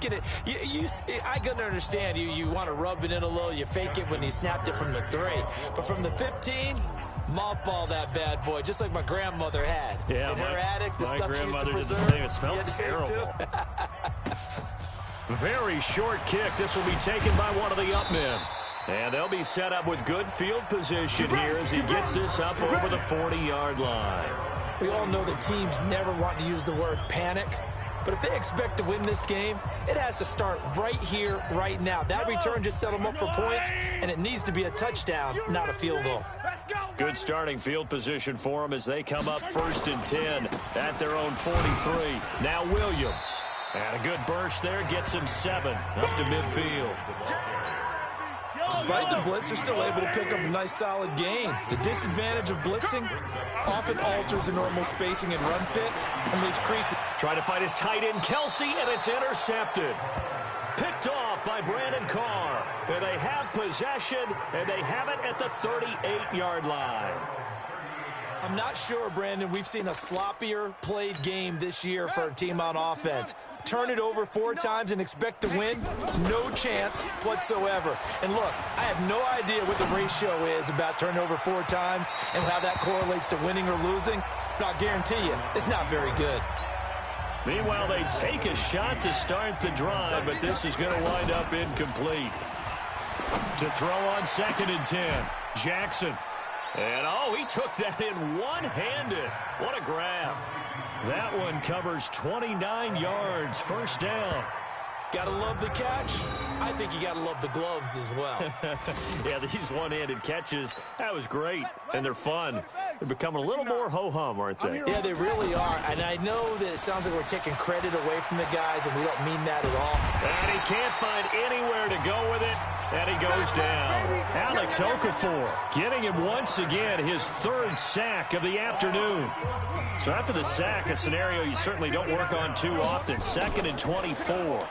faking it. I can understand you want to rub it in a little. You fake it when he snapped it from the 3. But from the 15, mothball that bad boy, just like my grandmother had. Yeah, in her attic, the stuff she used to preserve. Did the same. It smelled terrible. Very short kick. This will be taken by one of the up men. And they'll be set up with good field position here as he gets this up over the 40-yard line. We all know that teams never want to use the word panic. But if they expect to win this game, it has to start right here, right now. That return just set them up for points, and it needs to be a touchdown, not a field goal. Good starting field position for them as they come up 1st and 10 at their own 43. Now Williams. And a good burst there gets him 7 up to midfield. Despite the blitz, they're still able to pick up a nice, solid gain. The disadvantage of blitzing often alters the normal spacing and run fits and leaves creases. Trying to find his tight end, Kelsey, and it's intercepted. Picked off by Brandon Carr. And they have possession, and they have it at the 38-yard line. I'm not sure, Brandon, we've seen a sloppier played game this year for a team on offense. Turn it over 4 times and expect to win? No chance whatsoever. And look, I have no idea what the ratio is about turning over 4 times and how that correlates to winning or losing. But I'll guarantee you, it's not very good. Meanwhile, they take a shot to start the drive, but this is going to wind up incomplete. To throw on 2nd and 10, Jackson. And, he took that in one-handed. What a grab. That one covers 29 yards, 1st down. Gotta love the catch. I think you gotta love the gloves as well. Yeah, these one-handed catches, that was great, and they're fun. They're becoming a little more ho-hum, aren't they? Yeah, they really are. And I know that it sounds like we're taking credit away from the guys, and we don't mean that at all. And he can't find anywhere to go with it. And he goes down. Alex Okafor getting him once again his 3rd sack of the afternoon. So after the sack, a scenario you certainly don't work on too often. 2nd and 24.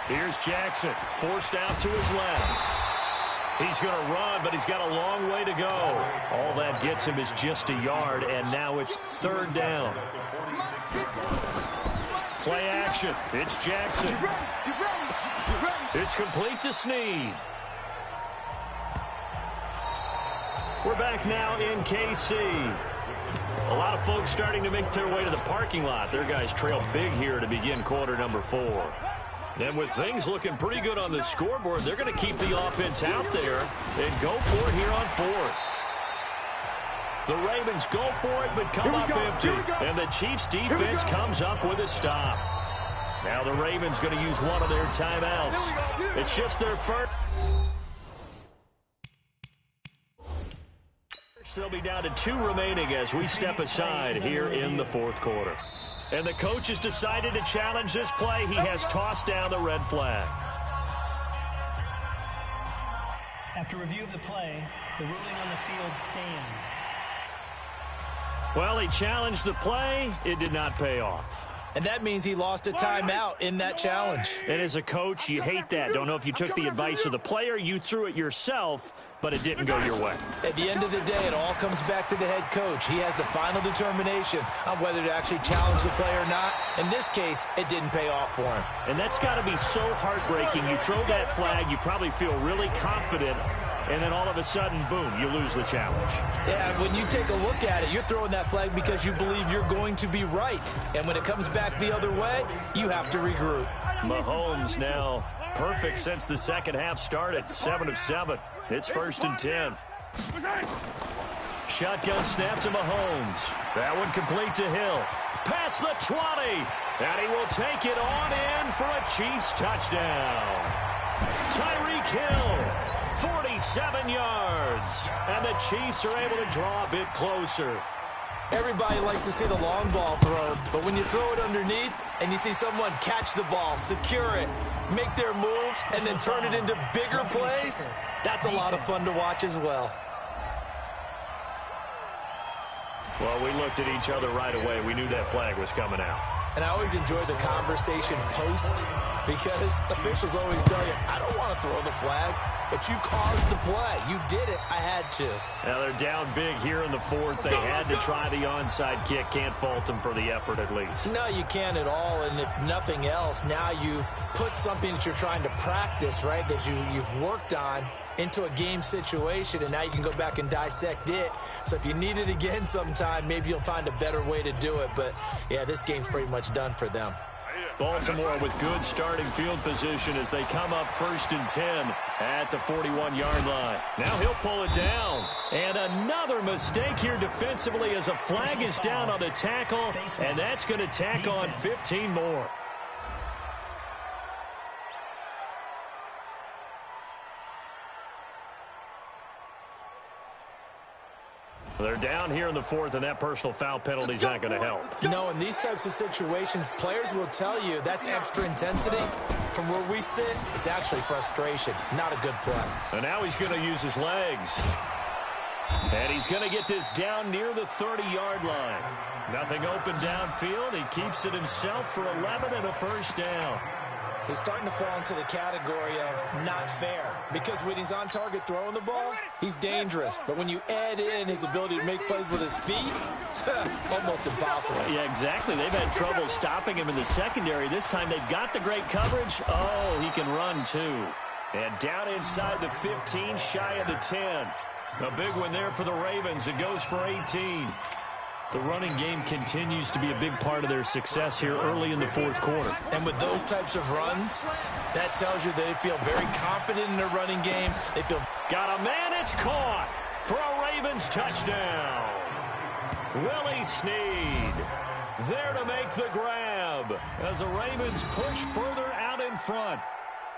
Here's Jackson, forced out to his left. He's going to run, but he's got a long way to go. All that gets him is just a yard, and now it's 3rd down. Play action. It's Jackson. It's complete to Snead. We're back now in KC. A lot of folks starting to make their way to the parking lot. Their guys trail big here to begin quarter number 4. And with things looking pretty good on the scoreboard, they're going to keep the offense out there and go for it here on 4th. The Ravens go for it, but come up empty. And the Chiefs' defense comes up with a stop. Now the Ravens going to use one of their timeouts. It's just their first. They'll be down to 2 remaining as we step aside here in the 4th quarter. And the coach has decided to challenge this play. He has tossed down the red flag. After review of the play, the ruling on the field stands. Well, he challenged the play. It did not pay off. And that means he lost a timeout in that challenge. And as a coach, you hate that. Don't know if you took the advice of the player, you threw it yourself, but it didn't go your way. At the end of the day, it all comes back to the head coach. He has the final determination on whether to actually challenge the play or not. In this case, it didn't pay off for him. And that's got to be so heartbreaking. You throw that flag, you probably feel really confident, and then all of a sudden, boom, you lose the challenge. Yeah, when you take a look at it, you're throwing that flag because you believe you're going to be right. And when it comes back the other way, you have to regroup. Mahomes now perfect since the second half started. 7 of 7. It's 1st and 10. Shotgun snap to Mahomes. That one complete to Hill. Past the 20. And he will take it on in for a Chiefs touchdown. Tyreek Hill. 47 yards. And the Chiefs are able to draw a bit closer. Everybody likes to see the long ball thrown, but when you throw it underneath and you see someone catch the ball, secure it, make their moves, and then turn it into bigger plays, that's a lot of fun to watch as well. Well, we looked at each other right away. We knew that flag was coming out. And I always enjoy the conversation post because officials always tell you, I don't want to throw the flag. but you caused the play. You did it. I had to. Now they're down big here in the fourth. They had to try the onside kick. Can't fault them for the effort at least. No, you can't at all. And if nothing else, now you've put something that you're trying to practice, right, that you've worked on into a game situation, and now you can go back and dissect it. So if you need it again sometime, maybe you'll find a better way to do it. But, yeah, this game's pretty much done for them. Baltimore with good starting field position as they come up 1st and 10 at the 41-yard line. Now he'll pull it down. And another mistake here defensively as a flag is down on the tackle, and that's going to tack on 15 more. They're down here in the fourth, and that personal foul penalty is not going to help. No, in these types of situations, players will tell you that's extra intensity. From where we sit, it's actually frustration. Not a good play. And now he's going to use his legs. And he's going to get this down near the 30-yard line. Nothing open downfield. He keeps it himself for 11 and a first down. He's starting to fall into the category of not fair, because when he's on target throwing the ball, he's dangerous. But when you add in his ability to make plays with his feet, almost impossible. Yeah, exactly. They've had trouble stopping him in the secondary. This time they've got the great coverage. Oh, he can run too. And down inside the 15, shy of the 10. A big one there for the Ravens. It goes for 18. The running game continues to be a big part of their success here early in the fourth quarter. And with those types of runs, that tells you they feel very confident in their running game. They feel... Got a man, it's caught for a Ravens touchdown. Willie Snead there to make the grab as the Ravens push further out in front.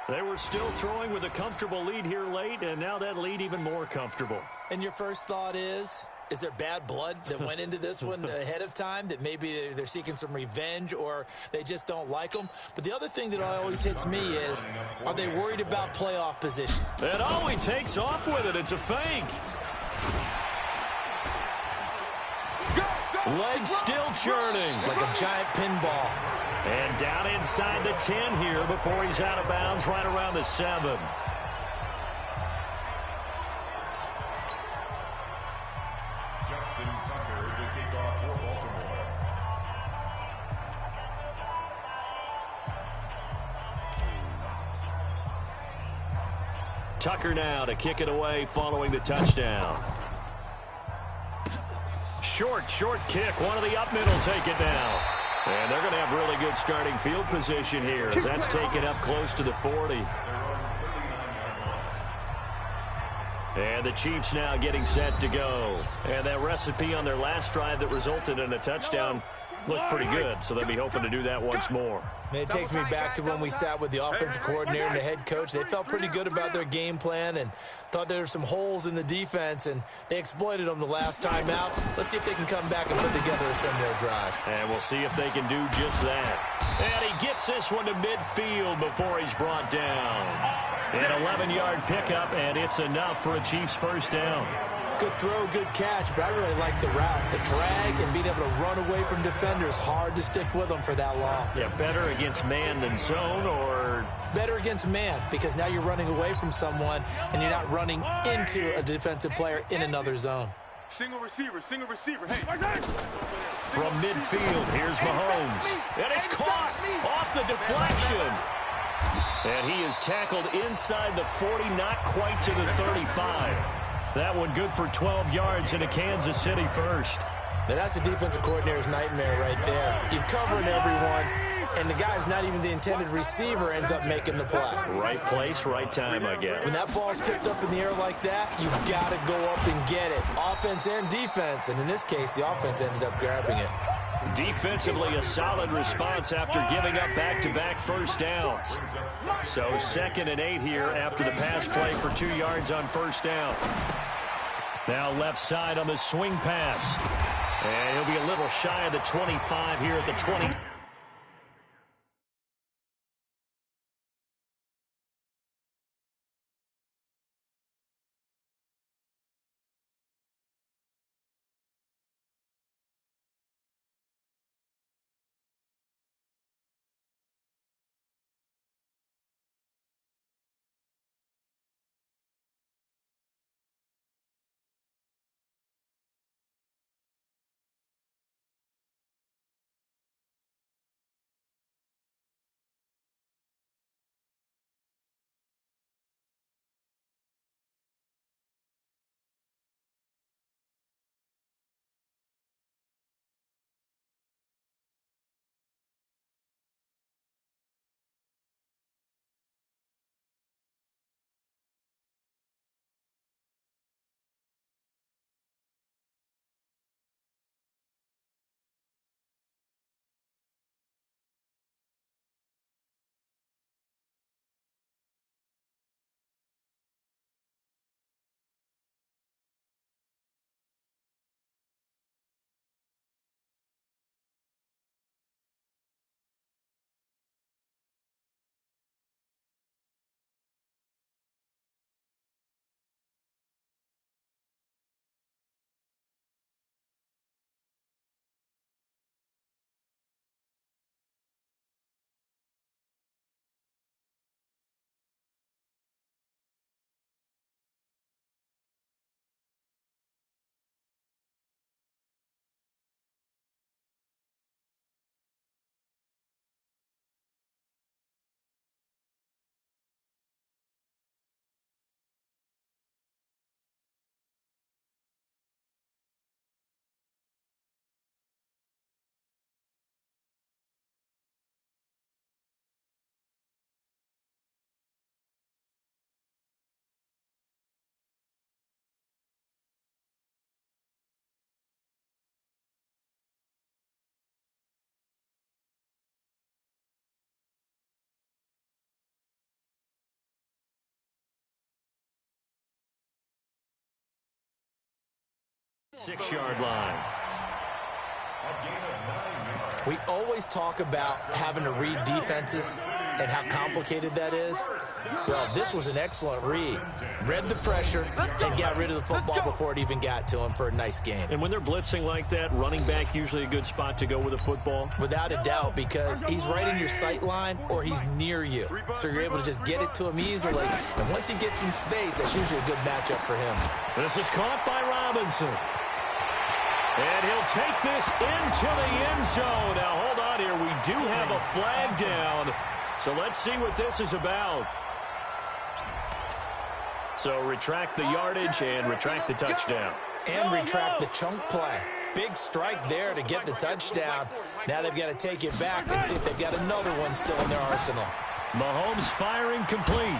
They were still throwing with a comfortable lead here late, and now that lead even more comfortable. And your first thought is there bad blood that went into this one ahead of time, that maybe they're seeking some revenge or they just don't like them? But the other thing that always hits me is, are they worried about playoff position? And oh, he takes off with it. It's a fake. Legs still churning. Like a giant pinball. And down inside the 10 here before he's out of bounds right around the 7. Tucker now to kick it away following the touchdown. Short kick. One of the up middle take it down. And they're going to have really good starting field position here as that's taken up close to the 40. And the Chiefs now getting set to go. And that recipe on their last drive that resulted in a touchdown looked pretty good, so they'll be hoping to do that once more. It takes me back to when we sat with the offensive coordinator and the head coach. They felt pretty good about their game plan and thought there were some holes in the defense, and they exploited them the last time out. Let's see if they can come back and put together a similar drive. And we'll see if they can do just that. And he gets this one to midfield before he's brought down. An 11-yard pickup, and it's enough for a Chiefs first down. Good throw, good catch, but I really like the route. The drag and being able to run away from defenders, hard to stick with them for that long. Yeah, better against man than zone, or? Better against man, because now you're running away from someone and you're not running into a defensive player in another zone. Single receiver, hey. From midfield, here's Mahomes. And it's caught off the deflection. And he is tackled inside the 40, not quite to the 35. That one good for 12 yards into Kansas City first. Now that's a defensive coordinator's nightmare right there. You're covering everyone, and the guy's not even the intended receiver ends up making the play. Right place, right time, I guess. When that ball's tipped up in the air like that, you've got to go up and get it. Offense and defense, and in this case, the offense ended up grabbing it. Defensively, a solid response after giving up back-to-back first downs. So 2nd and 8 here after the pass play for 2 yards on first down. Now left side on the swing pass. And he'll be a little shy of the 25 here at the 20. 6-yard line. We always talk about having to read defenses and how complicated that is. Well, this was an excellent read. Read the pressure and got rid of the football before it even got to him for a nice gain. And when they're blitzing like that, running back usually a good spot to go with a football? Without a doubt, because he's right in your sight line or he's near you. So you're able to just get it to him easily. And once he gets in space, that's usually a good matchup for him. This is caught by Robinson. And he'll take this into the end zone. Now, hold on here. We do have a flag down. So let's see what this is about. So retract the yardage and retract the touchdown. And retract the chunk play. Big strike there to get the touchdown. Now they've got to take it back and see if they've got another one still in their arsenal. Mahomes firing complete.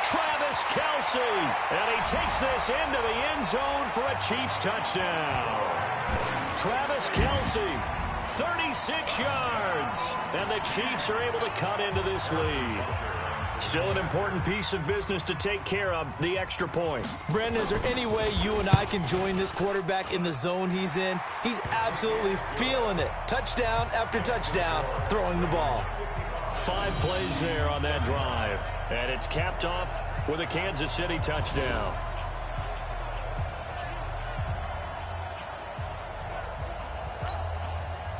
Travis Kelce, and he takes this into the end zone for a Chiefs touchdown. Travis Kelce, 36 yards, and the Chiefs are able to cut into this lead. Still an important piece of business to take care of, the extra point. Brandon, is there any way you and I can join this quarterback in the zone he's in? He's absolutely feeling it. Touchdown after touchdown, throwing the ball. 5 plays there on that drive. And it's capped off with a Kansas City touchdown.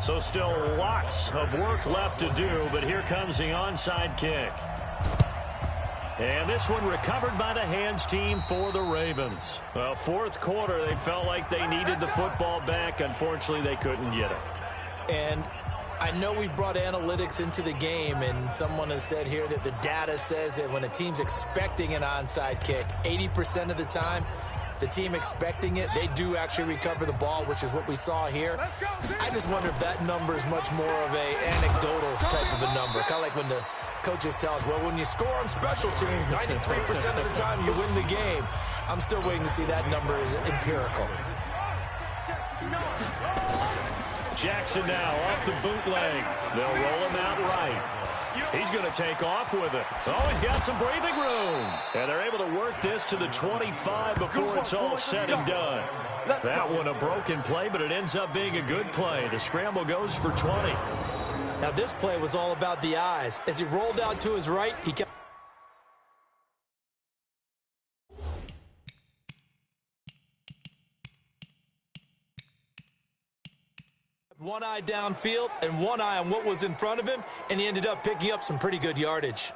So still lots of work left to do, but here comes the onside kick. And this one recovered by the hands team for the Ravens. Well, fourth quarter, they felt like they needed the football back. Unfortunately, they couldn't get it. And I know we brought analytics into the game, and someone has said here that the data says that when a team's expecting an onside kick, 80% of the time, the team expecting it, they do actually recover the ball, which is what we saw here. I just wonder if that number is much more of a anecdotal type of a number, kind of like when the coaches tell us, well, when you score on special teams, 93% of the time you win the game. I'm still waiting to see that number is empirical. Jackson now off the bootleg. They'll roll him out right. He's going to take off with it. Oh, he's got some breathing room. And they're able to work this to the 25 before it's all said and done. That one a broken play, but it ends up being a good play. The scramble goes for 20. Now, this play was all about the eyes. As he rolled out to his right, he kept one eye downfield and one eye on what was in front of him, and he ended up picking up some pretty good yardage.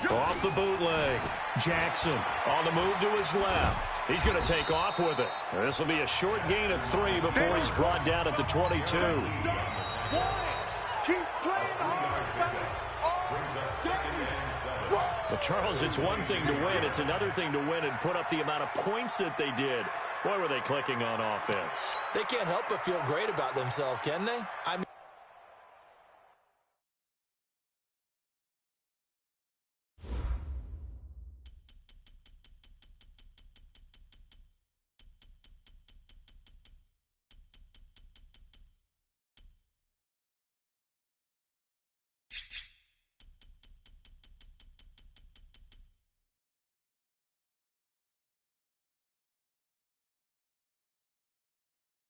Off the bootleg. Jackson on the move to his left. He's going to take off with it. This will be a short gain of 3 before he's brought down at the 22. Well, Charles, it's one thing to win. It's another thing to win and put up the amount of points that they did. Boy, were they clicking on offense. They can't help but feel great about themselves, can they? I mean,